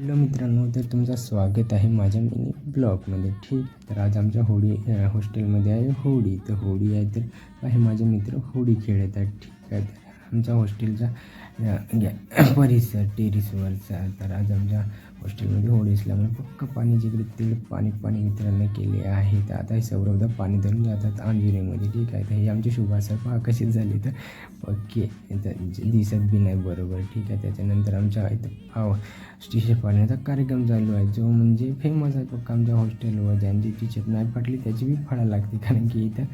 Hello मित्रांनो, तर तुमचं स्वागत आहे माझ्या मिनी ब्लॉगमध्ये. ठीक, तर आज आमच्या हॉस्टेलमध्ये आहे होळी. तर होळी आहे, तर आहे माझे मित्र होळी खेळत आहेत. ठीक आहे, तर आमच्या हॉस्टेलचा परिसर टेरिसवरचा. तर आज आमच्या हॉस्टेलमध्ये होळी असल्यामुळे पक्का पाणी जिकडे तिकडे पाणी मित्रांना केले आहे. तर आता हे सौरभदा पाणी धरून जातात अंजुरीमध्ये. ठीक आहे, तर हे आमचे सुभाषर पहा कसे झाले तर पक्के दिसत बी नाही बरोबर. ठीक आहे, त्याच्यानंतर आमच्या इथं टी-शर्ट फाडण्याचा कार्यक्रम चालू आहे, जो म्हणजे फेमस आहे पक्का आमच्या हॉस्टेलवर. ज्यांची टी-शर्ट नाही फाटली त्याची बी फाडा लागते, कारण की इथं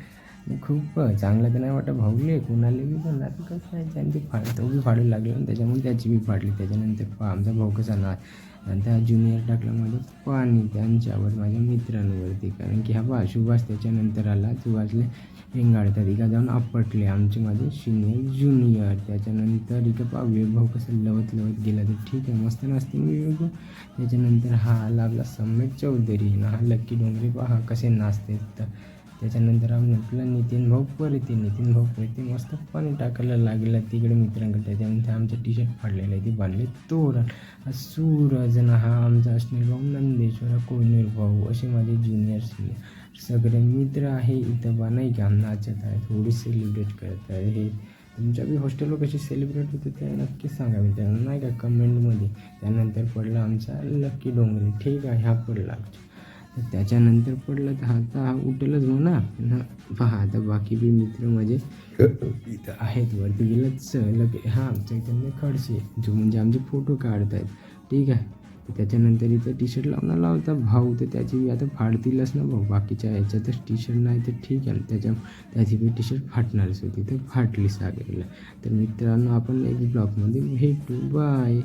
खूप चांगलं तर नाही वाटत भाऊले कोणाला बी. पण आता कसं आहे, ज्यांची तो बी फाडू लागला आणि त्याच्यामुळे त्याची बी फाडली. त्याच्यानंतर आमचा भाऊ कसा नंतर ज्युनियर टाकला माझं पाणी त्यांच्यावर, माझ्या मित्रांवरती. कारण की हा सुभाष त्याच्यानंतर आला, सुभाषले रेंगाळतात इका जाऊन आपटले आमचे माझे सिनियर ज्युनियर. त्याच्यानंतर इकडं विवेक भाऊ कसं लवत गेला. तर ठीक आहे, मस्त नसते विवेक भाऊ. त्याच्यानंतर हा आला आपला सम्यक चौधरी ना, हा लक्की डोंगरे पहा कसे नाचते. तर त्याच्यानंतर आपला नितीन भाऊ परते मस्त पाणी टाकायला लागला तिकडे मित्रांकडे. त्याच्यानंतर आमचं टी-शर्ट फाडलेलं आहे, ते बांधले तोरण. हा सूरज ना, हा आमचा अश्विनी भाऊ नंदेश्वर, कोहिनूर भाऊ, असे माझे ज्युनियर सिनियर सगळे मित्र आहे इथं बा. नाही का, नाचत आहे, थोडी सेलिब्रेट करत आहे. हे तुमच्या बी हॉस्टेलवर कशी सेलिब्रेट होते ते नक्की सांगा मित्रांनो, नाही का, कमेंटमध्ये. त्यानंतर पडला आमचा लक्की डोंगरे. ठीक आहे, हा पडला. त्याच्यानंतर पडलं तर आता हा उठेलच म्हणा. पहा आता बाकी बी मित्र माझे इथं आहेत, वरती गेलं हा चैतन्य खडसे, जो म्हणजे आमचे फोटो काढत आहेत. ठीक आहे, त्याच्यानंतर इथं टी-शर्ट लावता भाऊ, तर त्याची बी आता फाडतीलच ना भाऊ. बाकीच्या याच्यातच टी-शर्ट नाही तर ठीक आहे, त्याची बी टी-शर्ट फाटणारच होती, तर फाटली सागरला. तर मित्रांनो, आपण नेक्स्ट ब्लॉगमध्ये भेटू. बाय.